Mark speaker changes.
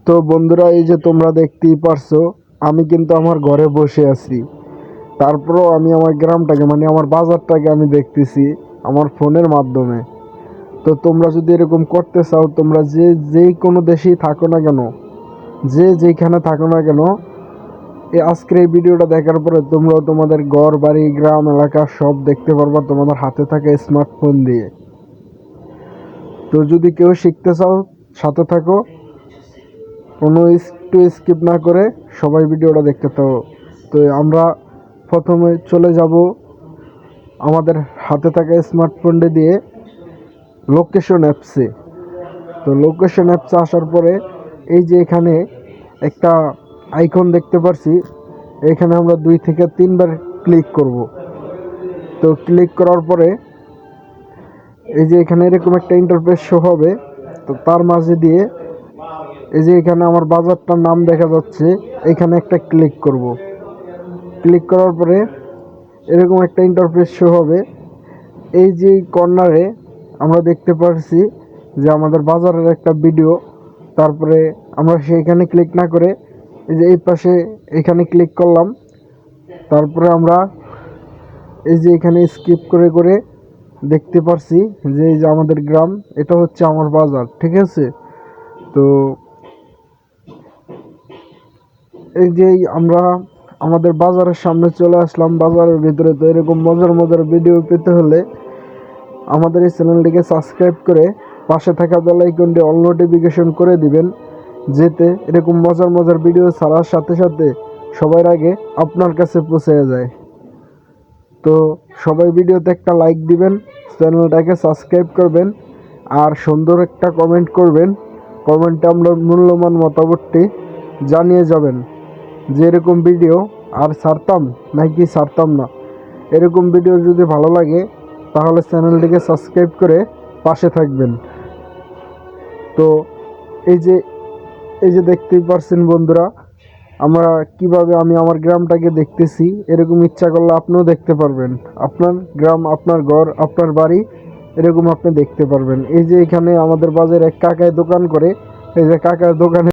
Speaker 1: তো বন্ধুরা, এই যে তোমরা দেখতেই পারছো, আমি কিন্তু আমার ঘরে বসে আছি। তারপরেও আমি আমার গ্রামটাকে মানে আমার বাজারটাকে আমি দেখতেছি আমার ফোনের মাধ্যমে। তো তোমরা যদি এরকম করতে চাও, তোমরা যে কোনো দেশেই থাকো না কেন, যে যেখানে থাকো না কেন, আজকের এই ভিডিওটা দেখার পরে তোমরাও তোমাদের ঘর বাড়ি গ্রাম এলাকা সব দেখতে পারবা তোমাদের হাতে থাকা স্মার্টফোন দিয়ে। তো যদি কেউ শিখতে চাও, সাথে থাকো, কোনো একটু স্কিপ না করে সবাই ভিডিওটা দেখতে থাকো। তো আমরা প্রথমে চলে যাব আমাদের হাতে থাকা স্মার্টফোনটি দিয়ে লোকেশন অ্যাপসে। তো লোকেশন অ্যাপসে আসার পরে এই যে এখানে একটা আইকন দেখতে পারছি, এখানে আমরা 2 থেকে 3 বার ক্লিক করব। তো ক্লিক করার পরে এই যে এখানে এরকম একটা ইন্টারফেস শো হবে। তো তার মাঝে দিয়ে এই যে এখানে আমার বাজারটার নাম দেখা যাচ্ছে, এখানে একটা ক্লিক করব। ক্লিক করার পরে এরকম একটা ইন্টারফেস শো হবে। এই যে কর্নারে আমরা দেখতে পাচ্ছি যে আমাদের বাজারের একটা ভিডিও। তারপরে আমরা সেইখানে ক্লিক না করে এই যে এই পাশে এখানে ক্লিক করলাম। তারপরে আমরা এই যে এখানে স্কিপ করে করে দেখতে পারছি যে এই যে আমাদের গ্রাম, এটা হচ্ছে আমার বাজার, ঠিক আছে। তো এই যে আমরা আমাদের বাজারের সামনে চলে আসলাম, বাজারের ভিতরে। তো এরকম মজার মজার ভিডিও পেতে হলে আমাদের এই চ্যানেলটিকে সাবস্ক্রাইব করে পাশে থাকা বেল আইকনটি অল নোটিফিকেশন করে দিবেন, যেতে এরকম মজার মজার ভিডিও ছাড়ার সাথে সাথে সবার আগে আপনার কাছে পৌঁছে যায়। তো সবাই ভিডিওতে একটা লাইক দিবেন, চ্যানেলটাকে সাবস্ক্রাইব করবেন, আর সুন্দর একটা কমেন্ট করবেন। কমেন্টে আমরা মূল্যবান মতামতটি জানিয়ে যাবেন যে এরকম ভিডিও আর ছাড়তাম নাকি ছাড়তাম না। এরকম ভিডিও যদি ভালো লাগে তাহলে চ্যানেলটিকে সাবস্ক্রাইব করে পাশে থাকবেন। তো এই যে দেখতেই পারছেন বন্ধুরা, আমরা কিভাবে আমি আমার গ্রামটাকে দেখতেছি। এরকম ইচ্ছা করলে আপনিও দেখতে পারবেন, আপনার গ্রাম, আপনার ঘর, আপনার বাড়ি এরকম আপনি দেখতে পারবেন। এই যে এখানে আমাদের বাজারে এক কাকায় দোকান করে, এই যে কাকার দোকানে